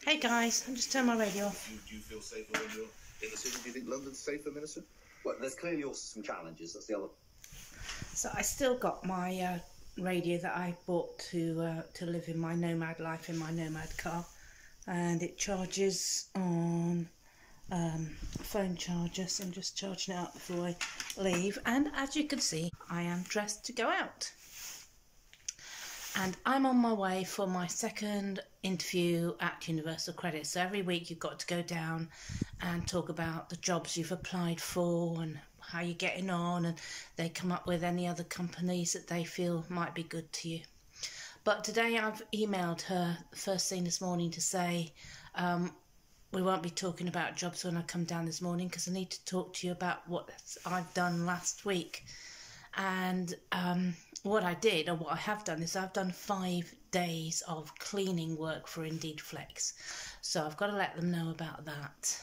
Hey guys, I'm just turning my radio off. Do you feel safer when you're in the city? Do you think London's safer, Minister? Well, there's clearly also some challenges. That's the other. So I still got my radio that I bought to live in my nomad life in my nomad car, and it charges on a phone charger, so I'm just charging it up before I leave. And as you can see, I am dressed to go out. And I'm on my way for my second interview at Universal Credit. So every week you've got to go down and talk about the jobs you've applied for and how you're getting on, and they come up with any other companies that they feel might be good to you. But today I've emailed her first thing this morning to say we won't be talking about jobs when I come down this morning, because I need to talk to you about what I've done last week. And what I did, or what I have done, is I've done 5 days of cleaning work for Indeed Flex. So I've got to let them know about that.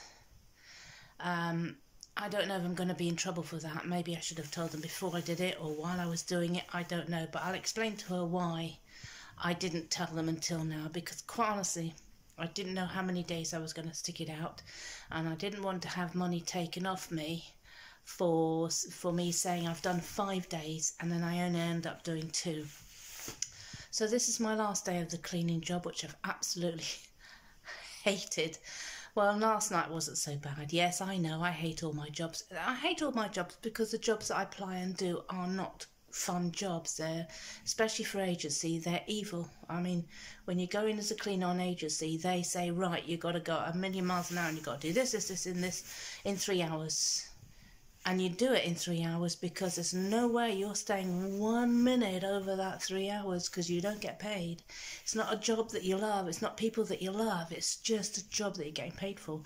I don't know if I'm going to be in trouble for that. Maybe I should have told them before I did it or while I was doing it. I don't know. But I'll explain to her why I didn't tell them until now. Because quite honestly, I didn't know how many days I was going to stick it out. And I didn't want to have money taken off me for me saying I've done 5 days and then I only end up doing 2. So this is my last day of the cleaning job, which I've absolutely hated. Well, last night wasn't so bad. Yes, I know, I hate all my jobs. I hate all my jobs because the jobs that I apply and do are not fun jobs. They're, especially for agency, they're evil. I mean, when you go in as a cleaner on agency, they say, right, you've got to go a million miles an hour and you've got to do this, in 3 hours. And you do it in 3 hours because there's no way you're staying 1 minute over that 3 hours, because you don't get paid. It's not a job that you love. It's not people that you love. It's just a job that you're getting paid for.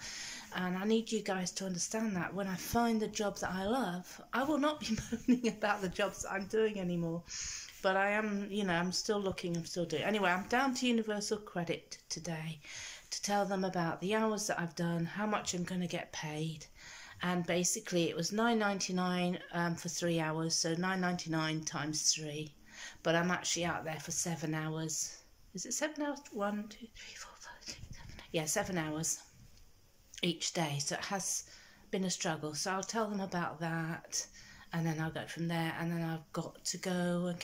And I need you guys to understand that. When I find the job that I love, I will not be moaning about the jobs that I'm doing anymore. But I am, you know, I'm still looking, I'm still doing. Anyway, I'm down to Universal Credit today to tell them about the hours that I've done, how much I'm going to get paid. And basically it was $9.99 for 3 hours, so $9.99 times 3. But I'm actually out there for 7 hours. Is it 7 hours? 1, 2, 3, 4, 5, 6, 7, 8. Yeah, 7 hours each day. So it has been a struggle. So I'll tell them about that, and then I'll go from there. And then I've got to go and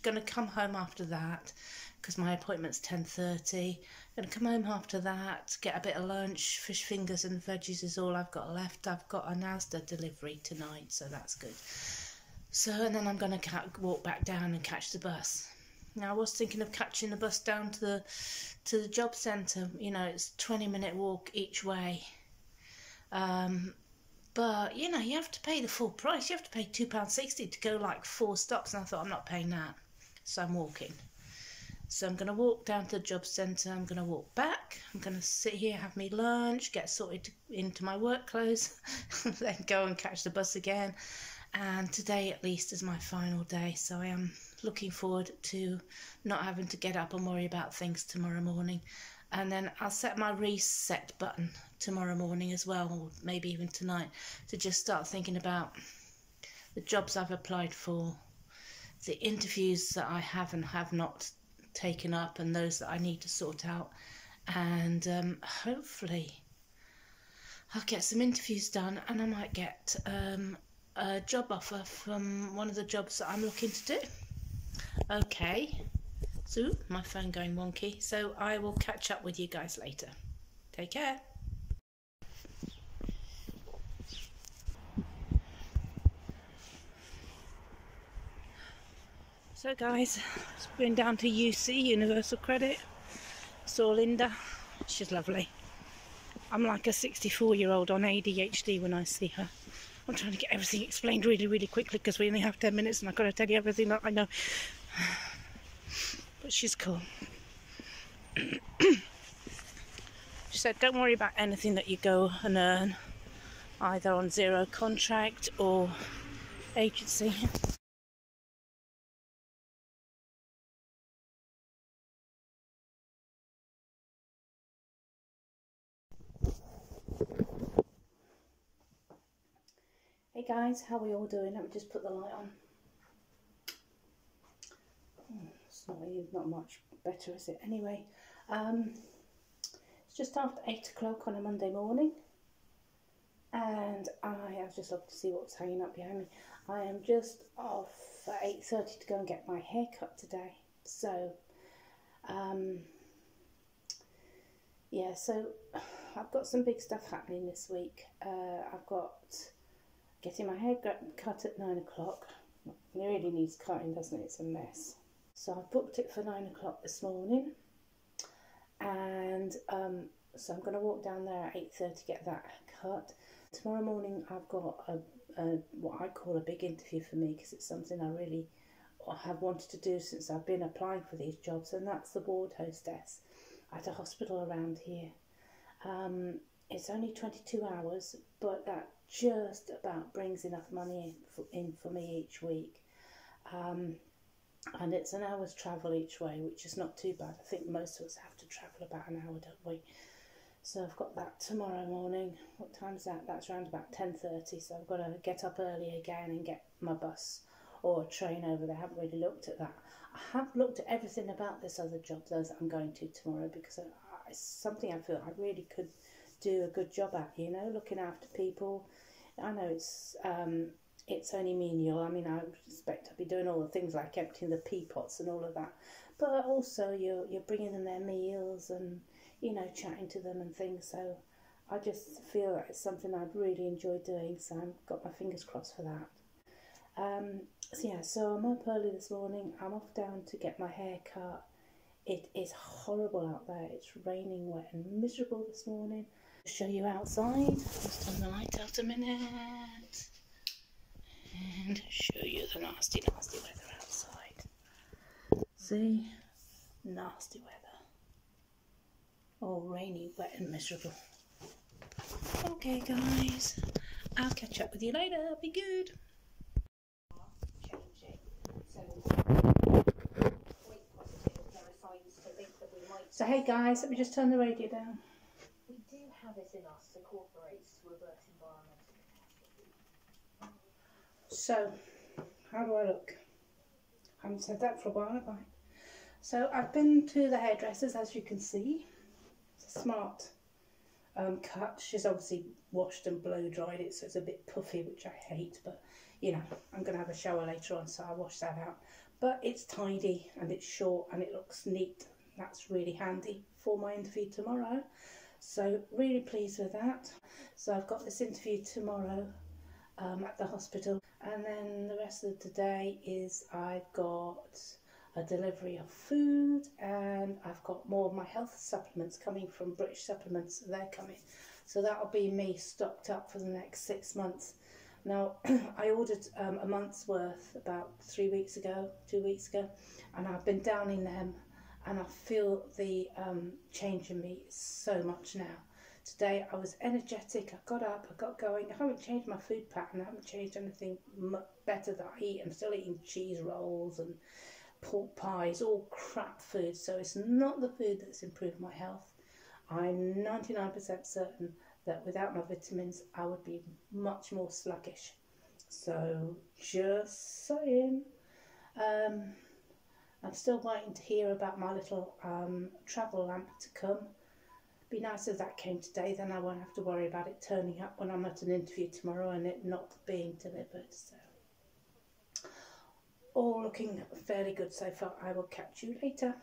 gonna come home after that, because my appointment's 10:30. Gonna come home after that, get a bit of lunch. Fish fingers and veggies is all I've got left. I've got a Asda delivery tonight, so that's good. So, and then I'm gonna walk back down and catch the bus. Now I was thinking of catching the bus down to the job centre. You know, it's a 20-minute walk each way. But you know, you have to pay the full price. You have to pay £2.60 to go like 4 stops, and I thought, I'm not paying that, so I'm walking. So I'm going to walk down to the job centre, I'm going to walk back, I'm going to sit here, have me lunch, get sorted into my work clothes, then go and catch the bus again. And today at least is my final day, so I am looking forward to not having to get up and worry about things tomorrow morning. And then I'll set my reset button tomorrow morning as well, or maybe even tonight, to just start thinking about the jobs I've applied for, the interviews that I have and have not taken up, and those that I need to sort out. And hopefully I'll get some interviews done, and I might get a job offer from one of the jobs that I'm looking to do. Okay, so my phone going wonky, so I will catch up with you guys later. Take care. So guys, it's been down to UC, Universal Credit. Saw Linda, she's lovely. I'm like a 64-year-old on ADHD when I see her. I'm trying to get everything explained really, really quickly because we only have 10 minutes and I've got to tell you everything that I know. But she's cool. She said, don't worry about anything that you go and earn, either on zero contract or agency. Hey guys, how are we all doing? Let me just put the light on. It's not much better, is it? Anyway, just after 8 o'clock on a Monday morning, and I was just looking to see what's hanging up behind me. I am just off at 8:30 to go and get my hair cut today. So, yeah, so I've got some big stuff happening this week. I've got getting my hair cut at 9 o'clock. It really needs cutting, doesn't it? It's a mess. So I booked it for 9 o'clock this morning, and so I'm going to walk down there at 8:30 to get that cut. Tomorrow morning I've got what I call a big interview for me, because it's something I really have wanted to do since I've been applying for these jobs, and that's the ward hostess at a hospital around here. It's only 22 hours, but that just about brings enough money in for me each week. And it's an hour's travel each way, which is not too bad. I think most of us have to travel about an hour, don't we? So I've got that tomorrow morning. What time is that? That's around about 10:30. So I've got to get up early again and get my bus or train over there. I haven't really looked at that. I have looked at everything about this other job, those that I'm going to tomorrow, because it's something I feel I really could do a good job at, you know, looking after people. I know it's only menial. I mean, I expect I'll be doing all the things like emptying the pea pots and all of that, but also you're bringing them their meals and, you know, chatting to them and things. So I just feel that it's something I'd really enjoy doing, so I've got my fingers crossed for that. So yeah, so I'm up early this morning. I'm off down to get my hair cut. It is horrible out there. It's raining, wet and miserable this morning. I'll show you outside. Just turn the light out a minute and show you the nasty, nasty weather outside. See? Nasty weather. All rainy, wet and miserable. Okay guys, I'll catch up with you later. Be good. So hey guys, let me just turn the radio down. We do have it in us to cooperate to reverse environmental catastrophe. So, how do I look? I haven't said that for a while, have I? So I've been to the hairdressers, as you can see. It's a smart cut. She's obviously washed and blow dried it, so it's a bit puffy, which I hate, but you know, I'm going to have a shower later on, so I'll wash that out. But it's tidy and it's short and it looks neat. That's really handy for my interview tomorrow. So really pleased with that. So I've got this interview tomorrow at the hospital, and then the rest of the day is I've got a delivery of food, and I've got more of my health supplements coming from British Supplements. They're coming, so that'll be me stocked up for the next 6 months. Now I ordered a month's worth about 3 weeks ago, 2 weeks ago, and I've been downing them, and I feel the change in me so much now. Today I was energetic, I got up, I got going. I haven't changed my food pattern, I haven't changed anything better that I eat. I'm still eating cheese rolls and pork pies, all crap food. So it's not the food that's improved my health. I'm 99% certain that without my vitamins I would be much more sluggish. So just saying. I'm still waiting to hear about my little travel lamp to come. Be nice if that came today, then I won't have to worry about it turning up when I'm at an interview tomorrow and it not being delivered. So all looking fairly good so far. I will catch you later.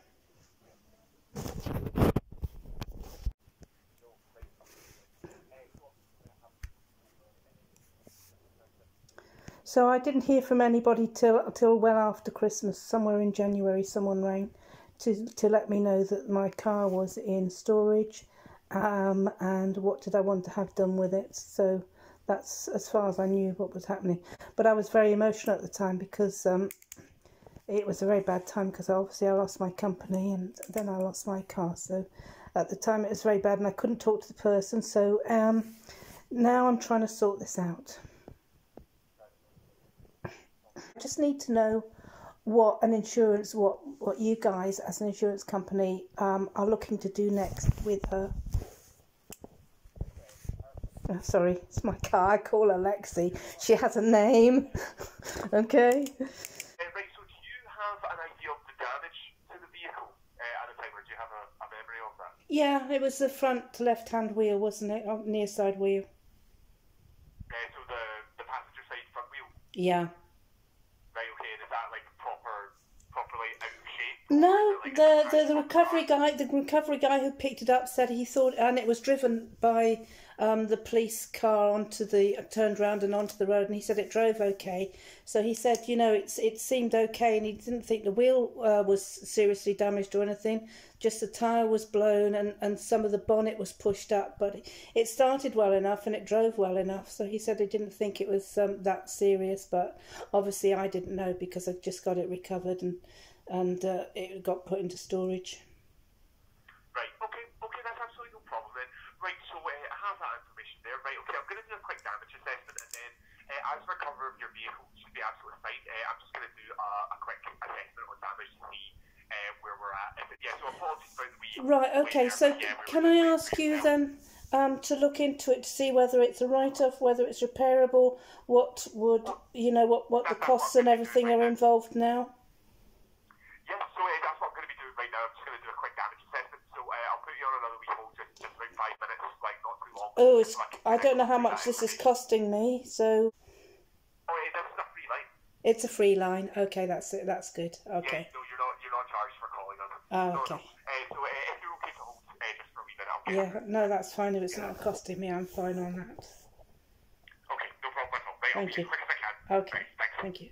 So I didn't hear from anybody till well after Christmas. Somewhere in January someone rang to let me know that my car was in storage, and what did I want to have done with it. So that's as far as I knew what was happening. But I was very emotional at the time, because it was a very bad time, because obviously I lost my company and then I lost my car. So at the time it was very bad and I couldn't talk to the person. So now I'm trying to sort this out. I just need to know what you guys as an insurance company are looking to do next with her. Oh, sorry, it's my car. I call her Lexi. She has a name. Okay. Right, so do you have an idea of the damage to the vehicle at the time, or do you have a memory of that? Yeah, it was the front left-hand wheel, wasn't it? Near side wheel. So the passenger side front wheel. Yeah. Right. Okay. And is that like properly out of shape? No, Like the recovery guy who picked it up said he thought, and it was driven by the police car turned round and onto the road, and he said it drove okay. So he said, you know, it seemed okay, and he didn't think the wheel was seriously damaged or anything. Just the tyre was blown and some of the bonnet was pushed up, but it started well enough and it drove well enough. So he said he didn't think it was that serious, but obviously I didn't know because I just got it recovered and it got put into storage. Right, okay, that's absolutely no problem then. Right, so I have that information there. Right, okay, I'm going to do a quick damage assessment, and then as for cover of your vehicle, should be absolutely fine. I'm just going to do a quick assessment on damage to see where we're at. So apologies about the wee... Right, okay, so can I ask you then to look into it to see whether it's a write-off, whether it's repairable, what would, you know, what the costs and everything are involved now? Yeah, so that's what I'm going to be doing right now. I'm just going to do a quick damage assessment. So I'll put you on another wee hold, just about 5 minutes, like not too long. Oh, I don't know how much this is costing me, so... Oh, this is a free line. It's a free line. Okay, that's it. That's good. Okay. Yeah, no, you're not charged for calling us. Oh, okay. So if you're okay to hold just for a wee minute, yeah, no, that's fine. If it's not costing me, I'm fine on that. Okay, no problem at all. Right, Thank you. As quick as I can. Okay, right, thanks. thank you.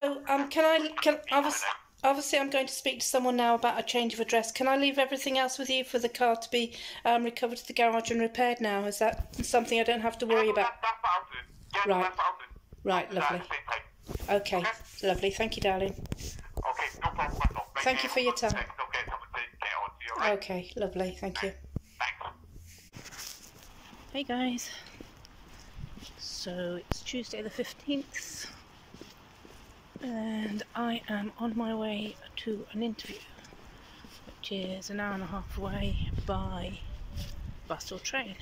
So, obviously I'm going to speak to someone now about a change of address. Can I leave everything else with you for the car to be recovered to the garage and repaired now? Is that something I don't have to worry about? That's what I'll do. Yeah, Right. that's what I'll do. Right, lovely. Okay, lovely. Thank you, darling. Okay, no problem at all. Thank you for your time. Right? Okay, lovely. Thank you. Thanks. Hey guys. So it's Tuesday the 15th. And I am on my way to an interview, which is an hour and a half away by bus or train.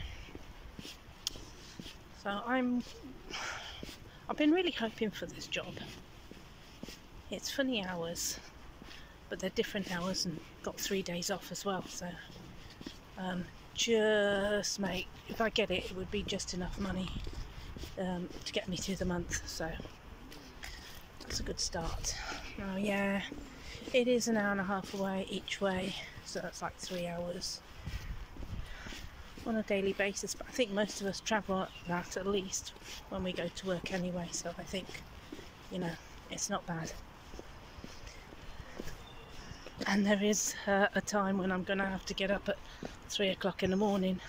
So I've been really hoping for this job. It's funny hours, but they're different hours, and got 3 days off as well. So just mate, if I get it, it would be just enough money to get me through the month. So that's a good start. Oh yeah, it is an hour and a half away each way, so that's like 3 hours on a daily basis, but I think most of us travel that at least when we go to work anyway, so I think, you know, it's not bad. And there is a time when I'm going to have to get up at 3 o'clock in the morning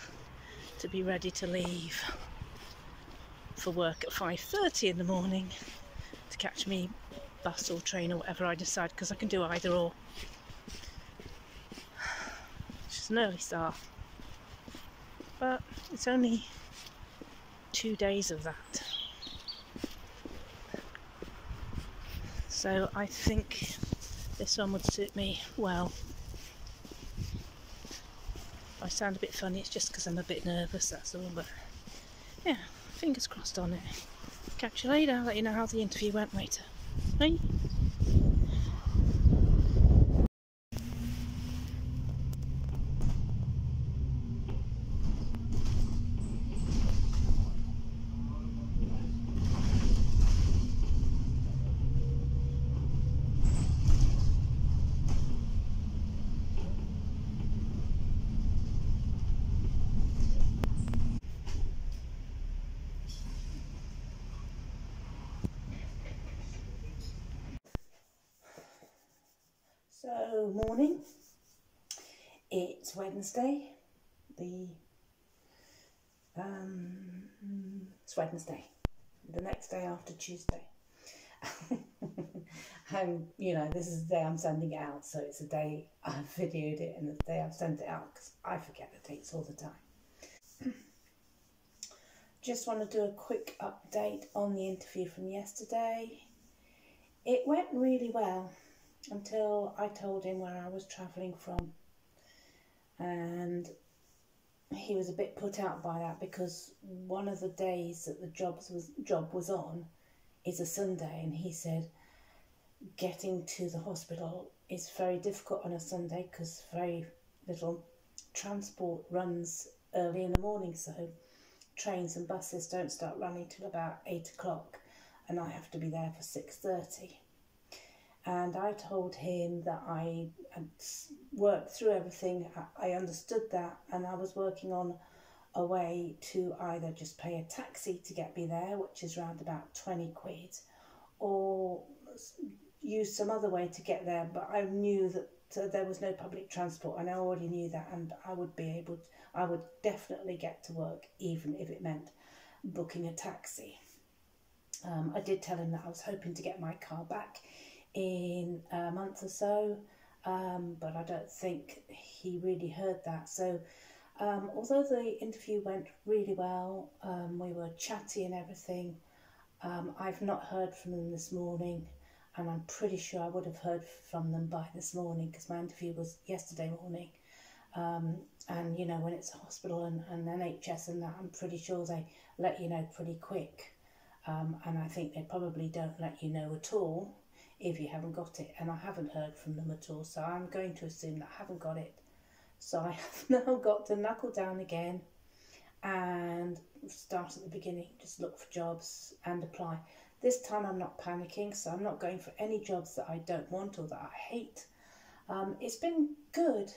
to be ready to leave for work at 5:30 in the morning to catch me bus or train or whatever I decide, because I can do either or. It's just an early start, but it's only 2 days of that, so I think this one would suit me well. If I sound a bit funny, it's just because I'm a bit nervous, that's all, but yeah, fingers crossed on it. Catch you later. I'll let you know how the interview went later. Bye. So, morning. It's Wednesday. It's Wednesday, the next day after Tuesday. And you know, this is the day I'm sending it out, so it's the day I've videoed it and the day I've sent it out, because I forget the dates all the time. Just want to do a quick update on the interview from yesterday. It went really well until I told him where I was travelling from, and he was a bit put out by that, because one of the days that the job was on is a Sunday, and he said getting to the hospital is very difficult on a Sunday because very little transport runs early in the morning, so trains and buses don't start running till about 8 o'clock, and I have to be there for 6:30. And I told him that I had worked through everything, I understood that, and I was working on a way to either just pay a taxi to get me there, which is around about 20 quid, or use some other way to get there. But I knew that there was no public transport, and I already knew that, and I would definitely get to work even if it meant booking a taxi. I did tell him that I was hoping to get my car back in a month or so, but I don't think he really heard that. So although the interview went really well, we were chatty and everything, I've not heard from them this morning, and I'm pretty sure I would have heard from them by this morning because my interview was yesterday morning. And you know, when it's a hospital and NHS and that, I'm pretty sure they let you know pretty quick, and I think they probably don't let you know at all if you haven't got it, and I haven't heard from them at all, so I'm going to assume that I haven't got it. So I have now got to knuckle down again and start at the beginning, just look for jobs and apply. This time I'm not panicking, so I'm not going for any jobs that I don't want or that I hate. It's been good.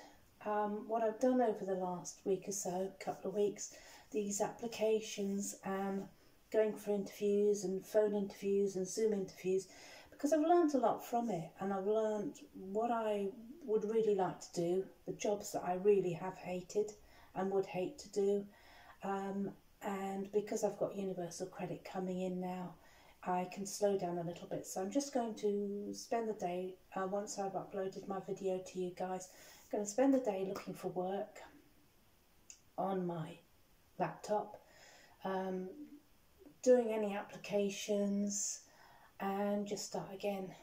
What I've done over the last week or so, couple of weeks, these applications and going for interviews and phone interviews and Zoom interviews, because I've learned a lot from it, and I've learned what I would really like to do, the jobs that I really have hated and would hate to do, and because I've got universal credit coming in now, I can slow down a little bit. So I'm just going to spend the day, once I've uploaded my video to you guys, I'm going to spend the day looking for work on my laptop, doing any applications, and just start again,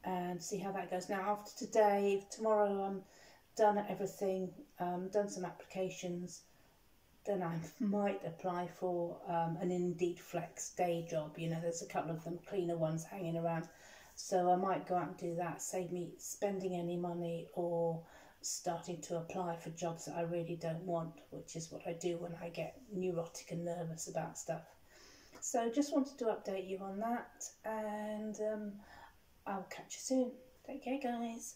and see how that goes. Now after today, tomorrow I'm done at everything, done some applications, then I might apply for an Indeed Flex day job. You know, there's a couple of them cleaner ones hanging around, so I might go out and do that, save me spending any money or starting to apply for jobs that I really don't want, which is what I do when I get neurotic and nervous about stuff. So just wanted to update you on that, and I'll catch you soon. Take care, guys.